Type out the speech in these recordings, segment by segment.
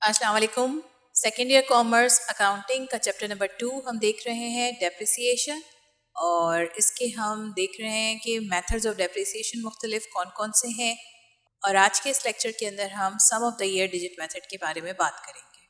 अस्सलाम वालेकुम। Second year commerce accounting का चैप्टर नंबर 2 हम देख रहे हैं डेप्रिसिएशन, और इसके हम देख रहे हैं कि मेथड्स ऑफ डेप्रिसिएशन मुख्तलिफ कौन कौन से हैं। और आज के इस लेक्चर के अंदर हम sum of the year digit method के बारे में बात करेंगे।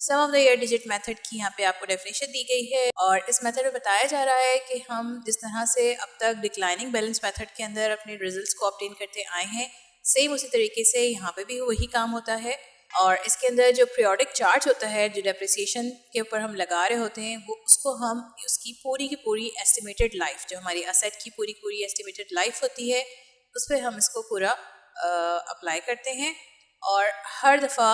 Sum of the year digit method की यहाँ पे आपको डेफिनेशन दी गई है, और इस मेथड में बताया जा रहा है कि हम जिस तरह से अब तक डिक्लाइनिंग बैलेंस मेथड के अंदर अपने रिजल्ट्स को ऑब्टेन करते आए हैं, सेम उसी तरीके से यहाँ पे भी वही काम होता है। और इसके अंदर जो पीरियोडिक चार्ज होता है, जो डेप्रिसिएशन के ऊपर हम लगा रहे होते हैं, वो उसको हम उसकी पूरी की पूरी एस्टिमेटेड लाइफ, जो हमारी असेट की पूरी पूरी एस्टिमेटेड लाइफ होती है, उस पर हम इसको पूरा अप्लाई करते हैं। और हर दफ़ा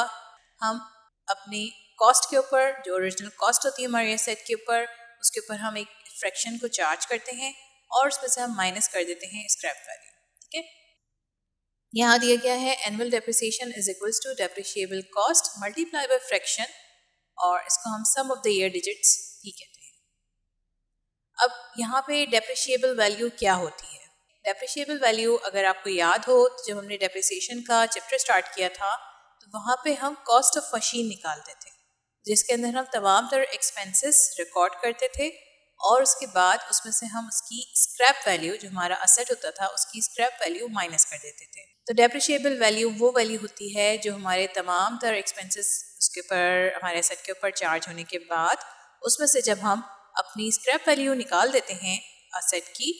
हम अपनी कॉस्ट के ऊपर, जो ओरिजिनल कॉस्ट होती है हमारी एसेट के ऊपर, उसके ऊपर हम एक फ्रैक्शन को चार्ज करते हैं और उसमें से हम माइनस कर देते हैं स्क्रैप वैल्यू। ठीक है, यहाँ दिया गया है annual depreciation is equals to depreciable cost multiply by fraction, और इसको हम sum of the year digits भी कहते हैं। अब यहाँ पे डेप्रिशिएबल वैल्यू क्या होती है? डेप्रिशिएबल वैल्यू, अगर आपको याद हो तो जब हमने डेप्रिसिएशन का चैप्टर स्टार्ट किया था, तो वहाँ पे हम कॉस्ट ऑफ मशीन निकालते थे, जिसके अंदर हम तमाम तरह एक्सपेंसेस रिकॉर्ड करते थे, और उसके बाद उसमें से हम उसकी स्क्रैप वैल्यू, जो हमारा असेट होता था, उसकी स्क्रैप वैल्यू माइनस कर देते थे। तो डेप्रिशिएबल वैल्यू वो वैल्यू होती है जो हमारे तमाम तरह एक्सपेंसेस उसके ऊपर, हमारे असेट के ऊपर चार्ज होने के बाद, उसमें से जब हम अपनी स्क्रैप वैल्यू निकाल देते हैं असेट की,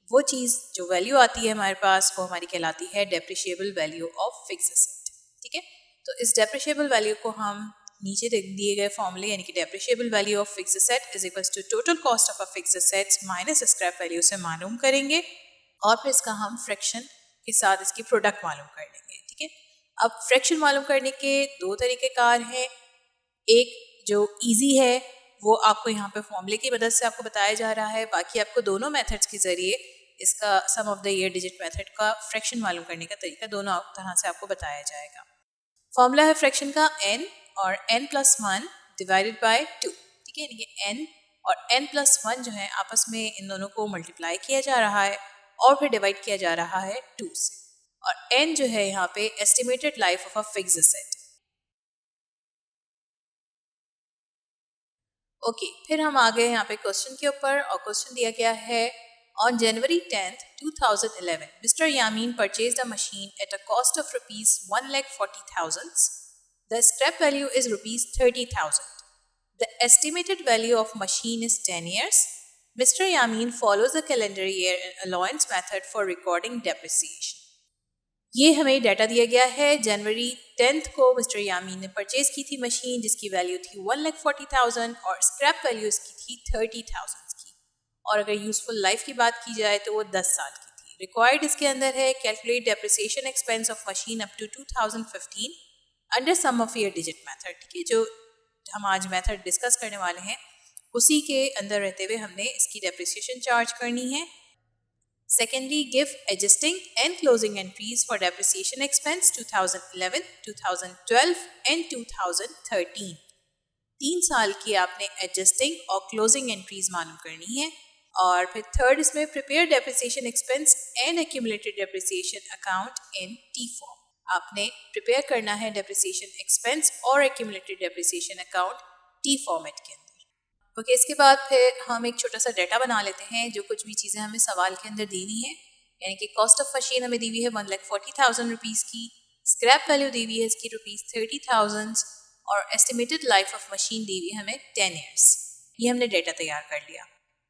वो चीज़ जो वैल्यू आती है हमारे पास, वो हमारी कहलाती है depreciable value of fixed asset. ठीक है, तो इस डेप्रिशिएबल वैल्यू को हम नीचे दिए गए फॉर्मूले, यानी कि depreciable value of fixed asset is equals to total cost of a fixed assets minus scrap value से मालूम करेंगे, और फिर इसका हम फ्रैक्शन के साथ इसकी प्रोडक्ट मालूम कर लेंगे। ठीक है, अब फ्रैक्शन मालूम करने के दो तरीक़ेकार हैं। एक जो इजी है वो आपको यहाँ पे फॉर्मूले की मदद से आपको बताया जा रहा है, बाकी आपको दोनों मेथड्स के ज़रिए इसका sum of the year digit method का फ्रैक्शन मालूम करने का तरीका दोनों तरह से आपको बताया जाएगा। फॉर्मूला है फ्रैक्शन का n और n+1 डिवाइडेड बाय 2। ठीक है, यानी कि n और n+1 जो है आपस में इन दोनों को मल्टीप्लाई किया जा रहा है और फिर डिवाइड किया जा रहा है 2 से, और n जो है यहाँ पे estimated life of a fixed asset. Okay, फिर हम आ गए यहाँ पे क्वेश्चन के ऊपर, और क्वेश्चन दिया गया है on January 10th 2011 Mr. Yamin purchased a machine at a cost of rupees 1,40,000. The scrap value is rupees 30,000. The estimated value of machine is 10 years. Mr. Yamin follows the calendar year and allowance method for recording depreciation. ये हमें data दिया गया है। जनवरी 10th को mister यामीन ने purchase की थी machine, जिसकी वैल्यू थी 1,40,000 और स्क्रैप वैल्यू इसकी थी 30,000 की, और अगर यूजफुल लाइफ की बात की जाए तो वो 10 साल की थी। रिक्वायर्ड इसके अंदर है calculate depreciation expense of machine up to 2015 under sum of year digit method. ठीक है, जो हम आज मेथड डिस्कस करने वाले हैं उसी के अंदर रहते हुए हमने इसकी डेप्रिसिएशन चार्ज करनी है। Secondly, give adjusting and closing entries for depreciation expense 2011, 2012 and 2013. 3 साल की आपने एडजस्टिंग और क्लोजिंग एंट्रीज मालूम करनी है। और फिर थर्ड इसमें prepare depreciation expense and accumulated depreciation account in T form. आपने प्रिपेयर करना है डेप्रिसिएशन एक्सपेंस और accumulated depreciation account T format के अंदर। ओके, इसके बाद फिर हम एक छोटा सा डाटा बना लेते हैं, जो कुछ भी चीज़ें हमें सवाल के अंदर दी हुई हैं। यानी कि कॉस्ट ऑफ मशीन हमें दी हुई है 1,40,000 रुपीज़ की, स्क्रैप वैल्यू दी हुई है इसकी रुपीज़ 30,000, और एस्टिमेटेड लाइफ ऑफ मशीन दी हुई है हमें 10 ईयर्स। ये हमने डाटा तैयार कर लिया।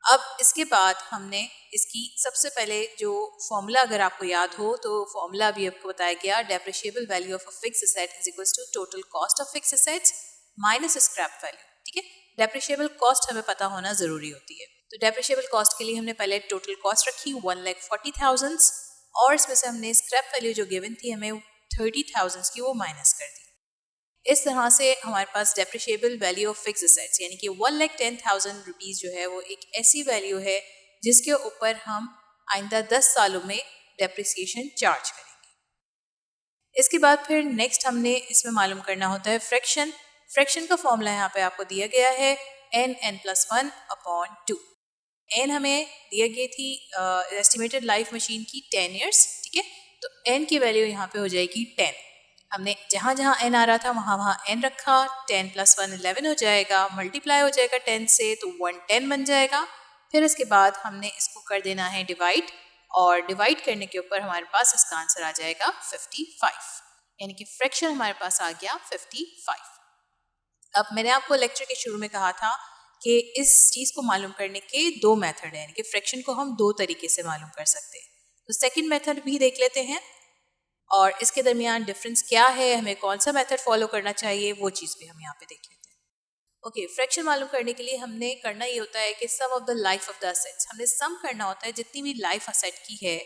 अब इसके बाद हमने इसकी सबसे पहले जो फॉर्मूला, अगर आपको याद हो तो फॉर्मूला भी आपको बताया गया, depreciable value of a fixed asset is equals to total cost of fixed assets minus scrap value. ठीक है, डेप्रिशिएबल कॉस्ट हमें पता होना ज़रूरी होती है। तो डेप्रिशिएबल कॉस्ट के लिए हमने पहले टोटल कॉस्ट रखी 1,40,000, और इसमें से हमने स्क्रैप वैल्यू जो गिवन थी हमें 30,000 की, वो माइनस कर दी। इस तरह से हमारे पास depreciable value of fixed assets यानी कि 1,10,000 रुपीज़ जो है वो एक ऐसी वैल्यू है जिसके ऊपर हम आइंदा 10 सालों में डेप्रिसिएशन चार्ज करेंगे। इसके बाद फिर नेक्स्ट हमने इसमें मालूम करना होता है फ्रैक्शन। फ्रैक्शन का फॉर्मूला यहाँ पे आपको दिया गया है n+1/2। n हमें दिया गई थी एस्टिमेटेड लाइफ मशीन की 10 ईयर्स। ठीक है, तो n की वैल्यू यहाँ पे हो जाएगी 10। हमने जहाँ जहाँ n आ रहा था वहाँ वहाँ n रखा, 10 + 1 11 हो जाएगा, मल्टीप्लाई हो जाएगा 10 से तो 110 बन जाएगा। फिर इसके बाद हमने इसको कर देना है डिवाइड, और डिवाइड करने के ऊपर हमारे पास इसका आंसर आ जाएगा 55, यानी कि फ्रैक्शन हमारे पास आ गया 55। अब मैंने आपको लेक्चर के शुरू में कहा था कि इस चीज़ को मालूम करने के दो मेथड हैं, यानी कि फ्रैक्शन को हम दो तरीके से मालूम कर सकते हैं। तो सेकंड मेथड भी देख लेते हैं और इसके दरमियान डिफरेंस क्या है, हमें कौन सा मेथड फॉलो करना चाहिए, वो चीज़ भी हम यहाँ पे देख लेते हैं। ओके, फ्रैक्शन मालूम करने के लिए हमने करना ये होता है कि sum of the life of the assets, हमने सम करना होता है जितनी भी लाइफ असेट की है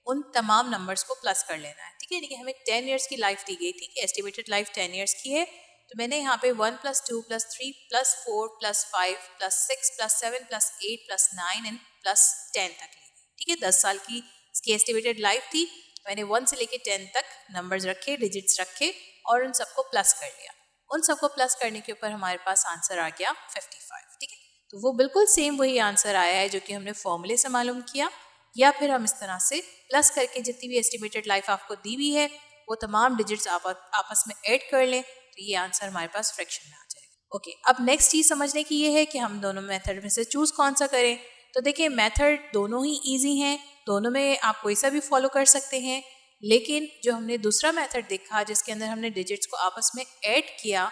उन तमाम नंबर्स को प्लस कर लेना है। ठीक है, यानी हमें 10 ईयर्स की लाइफ दी गई थी कि एस्टिमेटेड लाइफ 10 ईयर्स की है, तो मैंने यहाँ पे 1 + 2 + 3 + 4 + 5 + 6 + 7 + 8 + 9 एंड +10 तक ली गई। ठीक है, 10 साल की इसकी एस्टिमेटेड लाइफ थी, मैंने 1 से लेके 10 तक नंबर्स रखे, डिजिट्स रखे और उन सबको प्लस कर लिया। उन सबको प्लस करने के ऊपर हमारे पास आंसर आ गया 55। ठीक है, तो वो बिल्कुल सेम वही आंसर आया है जो कि हमने फॉर्मूले से मालूम किया, या फिर हम इस तरह से प्लस करके जितनी भी एस्टिमेटेड लाइफ आपको दी हुई है वो तमाम डिजिट्स आपस में ऐड कर लें, तो ये आंसर हमारे पास फ्रैक्शन में आ जाएगा। ओके, अब नेक्स्ट चीज़ समझने की ये है कि हम दोनों मेथड में से चूज़ कौन सा करें। तो देखिए, मेथड दोनों ही ईजी हैं, दोनों में आप कोई सा भी फॉलो कर सकते हैं, लेकिन जो हमने दूसरा मेथड देखा जिसके अंदर हमने डिजिट्स को आपस में ऐड किया,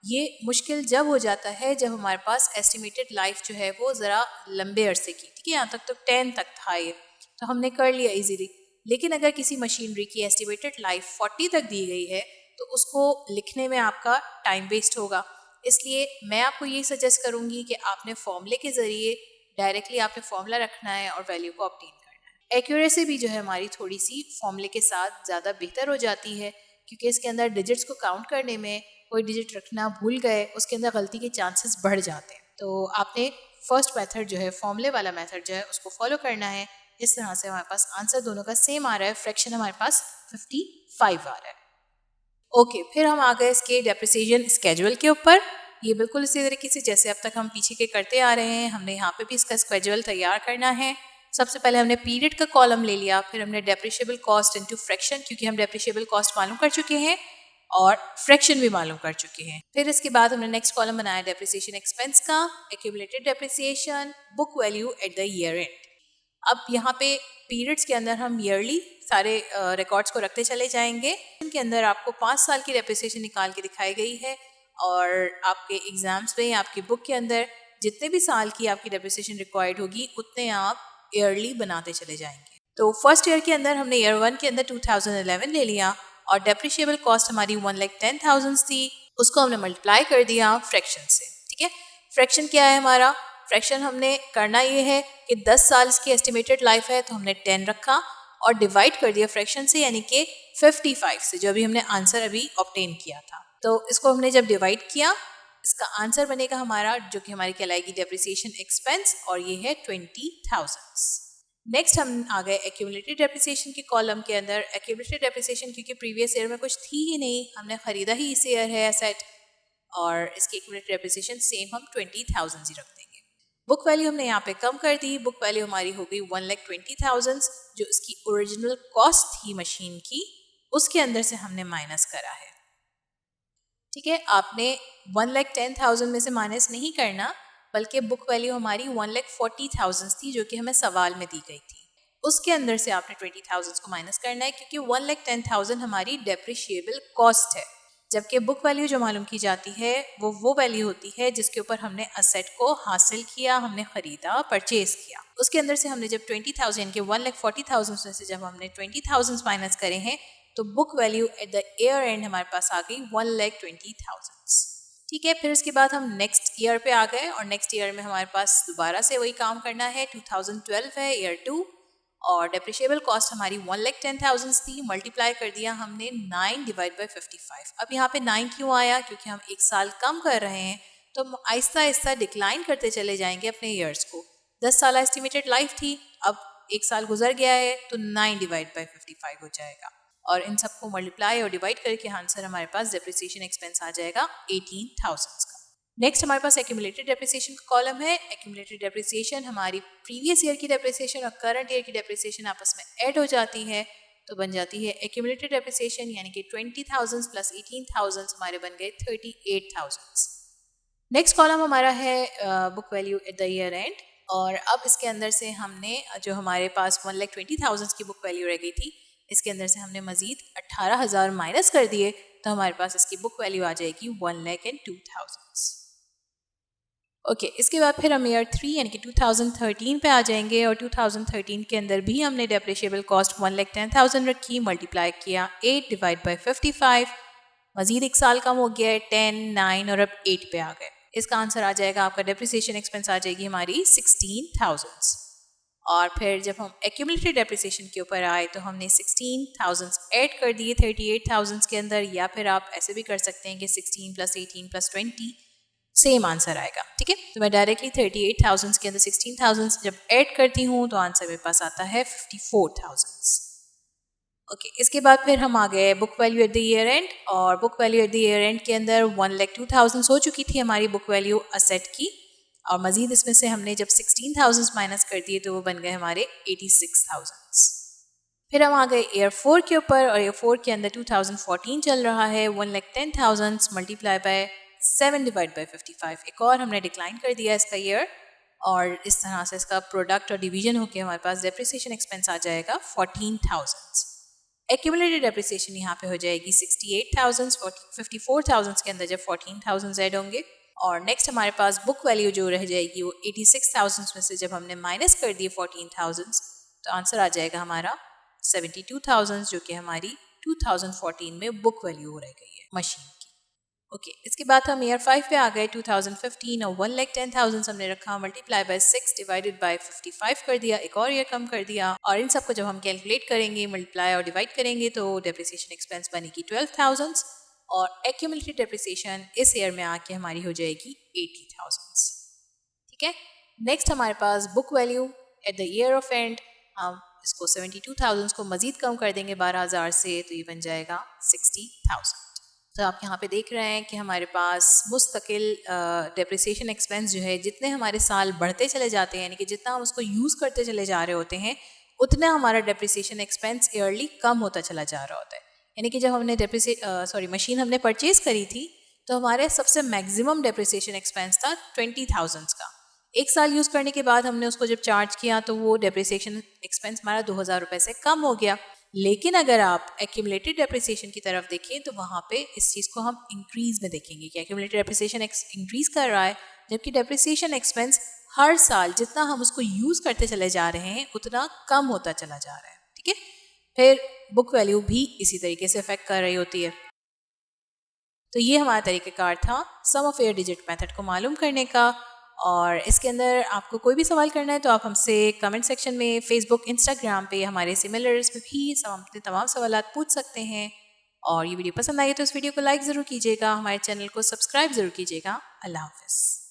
ये मुश्किल जब हो जाता है जब हमारे पास एस्टिमेटेड लाइफ जो है वो ज़रा लंबे अरसे की, ठीक है, यहाँ तक तो 10 तक था ये, तो हमने कर लिया इजीली। लेकिन अगर किसी मशीनरी की एस्टिमेटेड लाइफ 40 तक दी गई है तो उसको लिखने में आपका टाइम वेस्ट होगा, इसलिए मैं आपको ये सजेस्ट करूँगी कि आपने फॉर्मूले के ज़रिए डायरेक्टली आपने फॉर्मूला रखना है और वैल्यू को ऑब्टेन करना है। एक्यूरेसी भी जो है हमारी थोड़ी सी फॉर्मूले के साथ ज़्यादा बेहतर हो जाती है, क्योंकि इसके अंदर डिजिट्स को काउंट करने में कोई डिजिट रखना भूल गए, उसके अंदर गलती के चांसेस बढ़ जाते हैं। तो आपने फर्स्ट मेथड जो है, फॉर्मूले वाला मेथड जो है, उसको फॉलो करना है। इस तरह से हमारे पास आंसर दोनों का सेम आ रहा है, फ्रैक्शन हमारे पास 55 आ रहा है। ओके, फिर हम आ गए इसके डेप्रिसिएशन स्केड्यूल के ऊपर। ये बिल्कुल इसी तरीके से जैसे अब तक हम पीछे के करते आ रहे हैं, हमने यहाँ पे भी इसका स्केड्यूल तैयार करना है। सबसे पहले हमने पीरियड का कॉलम ले लिया, फिर हमने डेप्रिशिएबल कॉस्ट इनटू फ्रैक्शन, क्योंकि हम डेप्रिशिएबल कॉस्ट मालूम कर चुके हैं और फ्रैक्शन भी मालूम कर चुके हैं। फिर इसके बाद हमने नेक्स्ट कॉलम बनाया डेप्रिसिएशन एक्सपेंस का, accumulated depreciation, book value at the year and. अब यहाँ पे पीरियड्स के अंदर हम ईयरली सारे रिकॉर्ड्स को रखते चले जाएंगे। इनके अंदर आपको 5 साल की डेप्रिसिएशन निकाल के दिखाई गई है, और आपके एग्जाम्स में आपकी बुक के अंदर जितने भी साल की आपकी डेप्रिसिएशन रिक्वायर्ड होगी उतने आप ईयरली बनाते चले जाएंगे। तो फर्स्ट ईयर के अंदर हमने ईयर 1 के अंदर 2011 ले लिया और डेप्रिशिएबल कॉस्ट हमारी 1,10,000 थी, उसको हमने मल्टीप्लाई कर दिया फ्रैक्शन से। ठीक है, फ्रैक्शन क्या है हमारा, फ्रैक्शन हमने करना ये है कि 10 साल की एस्टिमेटेड लाइफ है तो हमने 10 रखा और डिवाइड कर दिया फ्रैक्शन से, यानी कि 55 से, जो अभी हमने आंसर अभी ऑब्टेन किया था। तो इसको हमने जब डिवाइड किया, इसका आंसर बनेगा हमारा, जो कि हमारी कहलाएगी डेप्रिसिएशन एक्सपेंस, और ये है 20,000। नेक्स्ट हम आ गए एक्यूमुलेटेड डेप्रिसिएशन के कॉलम के अंदर। एक्यूमुलेटेड डेप्रिसिएशन क्योंकि प्रीवियस ईयर में कुछ थी ही नहीं, हमने खरीदा ही इस ईयर है एसेट, और इसकी एक्यूमुलेटेड डेप्रिसिएशन सेम हम 20,000 ही रख देंगे। बुक वैल्यू हमने यहाँ पे कम कर दी, बुक वैल्यू हमारी हो गई 1,20,000, जो इसकी ओरिजिनल कॉस्ट थी मशीन की, उसके अंदर से हमने माइनस करा है। ठीक है, आपने 1,10,000 में से माइनस नहीं करना, बल्कि बुक वैल्यू हमारी 1,40,000 थी जो कि हमें सवाल में दी गई थी, उसके अंदर से आपने 20,000 को माइनस करना है, क्योंकि 1,10,000 हमारी डेप्रिशिएबल कॉस्ट है, जबकि बुक वैल्यू जो मालूम की जाती है वो वैल्यू होती है जिसके ऊपर हमने असेट को हासिल किया, हमने खरीदा, परचेज किया। उसके अंदर से हमने जब 20,000 के 1,40,000 में से जब हमने 20,000 माइनस करे हैं, तो book value at the year and हमारे पास आ गई 1,20,000। ठीक है, फिर उसके बाद हम नेक्स्ट ईयर पे आ गए, और नेक्स्ट ईयर में हमारे पास दोबारा से वही काम करना है। 2012 है, ईयर 2, और डेप्रिशिएबल कॉस्ट हमारी 1,10,000 थी, मल्टीप्लाई कर दिया हमने 9 डिवाइड बाई 55। अब यहाँ पे 9 क्यों आया, क्योंकि हम एक साल कम कर रहे हैं, तो हम आहिस्ता आहिस्ता डिक्लाइन करते चले जाएंगे अपने ईयर्स को। 10 साल एस्टिमेटेड लाइफ थी, अब एक साल गुजर गया है, तो 9 डिवाइड बाई 55 हो जाएगा, और इन सबको मल्टीप्लाई और डिवाइड करके आंसर हमारे पास डेप्रिसिएशन एक्सपेंस आ जाएगा 18,000 का। नेक्स्ट हमारे पास एक्यूमुलेटेड डेप्रिसिएशन का कॉलम है। एक्यूमुलेटेड डेप्रिसिएशन हमारी प्रीवियस ईयर की डेप्रिसिएशन और करंट ईयर की डेप्रिसिएशन आपस में ऐड हो जाती है, तो बन जाती है एक्यूमुलेटेड डेप्रिसिएशन, यानी कि 20,000 प्लस 18,000 हमारे बन गए 38,000। नेक्स्ट कॉलम हमारा है book value at the year end, और अब इसके अंदर से हमने जो हमारे पास 1,20,000 की बुक वैल्यू रह गई थी, इसके अंदर से हमने मजीद 18,000 माइनस कर दिए, तो हमारे पास इसकी बुक वैल्यू आ जाएगी 1,02,000। ओके, इसके बाद फिर हम ईयर 3 यानी कि 2013 पे आ जाएंगे, और 2013 के अंदर भी हमने डेप्रिशिएबल कॉस्ट 1,10,000 रखी, मल्टीप्लाई किया 8 डिवाइड बाई 55, मजीद एक साल कम हो गया है, 10, 9 और अब 8 पे आ गए। इसका आंसर आ जाएगा आपका, डेप्रिसिएशन एक्सपेंस आ जाएगी हमारी 16,000। और फिर जब हम एक्यूमुलेटेड डेप्रिसिएशन के ऊपर आए तो हमने 16,000 ऐड कर दिए 38,000 के अंदर, या फिर आप ऐसे भी कर सकते हैं कि 16 प्लस 18 प्लस 20 सेम आंसर आएगा। ठीक है, तो मैं डायरेक्टली 38,000 के अंदर 16,000 जब ऐड करती हूँ तो आंसर मेरे पास आता है 54,000। ओके, इसके बाद फिर हम आ गए book value at the year end, और book value at the year end के अंदर 1,02,000 हो चुकी थी हमारी बुक वैल्यू असेट की, और मजीद इसमें से हमने जब 16,000 माइनस कर दिए तो वो बन गए हमारे 86,000। फिर हम आ गए ईयर 4 के ऊपर, और ईयर 4 के अंदर 2014 चल रहा है, 1,10,000 मल्टीप्लाई बाय 7 डिवाइड बाई 55, एक और हमने डिक्लाइन कर दिया इसका ईयर, और इस तरह से इसका प्रोडक्ट और डिवीजन होकर हमारे पास डेप्रिसिएशन एक्सपेंस आ जाएगा 14,000। एक्यूमुलेटेड डेप्रिसिएशन यहाँ पे हो जाएगी 68,000, 54,000 के अंदर जब 14,000 ऐड होंगे, और नेक्स्ट हमारे पास बुक वैल्यू जो रह जाएगी वो 86,000 में से जब हमने माइनस कर दिए 14,000, तो आंसर आ जाएगा हमारा 72,000, जो कि हमारी 2014 में बुक वैल्यू रह गई है मशीन की। ओके, इसके बाद हम ईयर 5 पे आ गए, 2015, और 1,10,000 हमने रखा, मल्टीप्लाई बाय 6 डिवाइडेड बाय 55 कर दिया, एक और ईयर कम कर दिया, और इन सबको जब हम कैलकुलेट करेंगे, मल्टीप्लाई और डिवाइड करेंगे, तो डेप्रिसिएशन एक्सपेंस बनेगी 12,000, और एक्यूमुलेटेड डेप्रिसिएशन इस ईयर में आके हमारी हो जाएगी 80,000। ठीक है, नेक्स्ट हमारे पास book value at the year of end, हम इसको 72,000 को मजीद कम कर देंगे 12,000 से, तो ये बन जाएगा 60,000। तो आप यहाँ पे देख रहे हैं कि हमारे पास मुस्तकिल डेप्रिसिएशन एक्सपेंस जो है, जितने हमारे साल बढ़ते चले जाते हैं, यानी कि जितना हम उसको यूज़ करते चले जा रहे होते हैं, उतना हमारा डेप्रिसिएशन एक्सपेंस ईयरली कम होता चला जा रहा होता है। यानी कि जब हमने मशीन हमने परचेज करी थी, तो हमारे सबसे मैक्सिमम डेप्रिसिएशन एक्सपेंस था 20,000 का। एक साल यूज़ करने के बाद हमने उसको जब चार्ज किया तो वो डेप्रिसिएशन एक्सपेंस हमारा 2,000 रुपये से कम हो गया। लेकिन अगर आप एक्यूमुलेटेड डेप्रिसिएशन की तरफ देखें तो वहाँ पे इस चीज़ को हम इंक्रीज में देखेंगे कि एक्यूमुलेटेड डेप्रिसिएशन इंक्रीज कर रहा है, जबकि डेप्रिसिएशन एक्सपेंस हर साल जितना हम उसको यूज़ करते चले जा रहे हैं उतना कम होता चला जा रहा है। ठीक है, फिर बुक वैल्यू भी इसी तरीके से अफेक्ट कर रही होती है। तो ये हमारा तरीक़ेकार था सम ऑफ एयर डिजिट मेथड को मालूम करने का, और इसके अंदर आपको कोई भी सवाल करना है तो आप हमसे कमेंट सेक्शन में, फेसबुक, इंस्टाग्राम पे, हमारे सिमिलर्स में भी अपने तमाम सवाल पूछ सकते हैं। और ये वीडियो पसंद आई तो इस वीडियो को लाइक ज़रूर कीजिएगा, हमारे चैनल को सब्सक्राइब ज़रूर कीजिएगा। अल्लाह हाफ़िज़।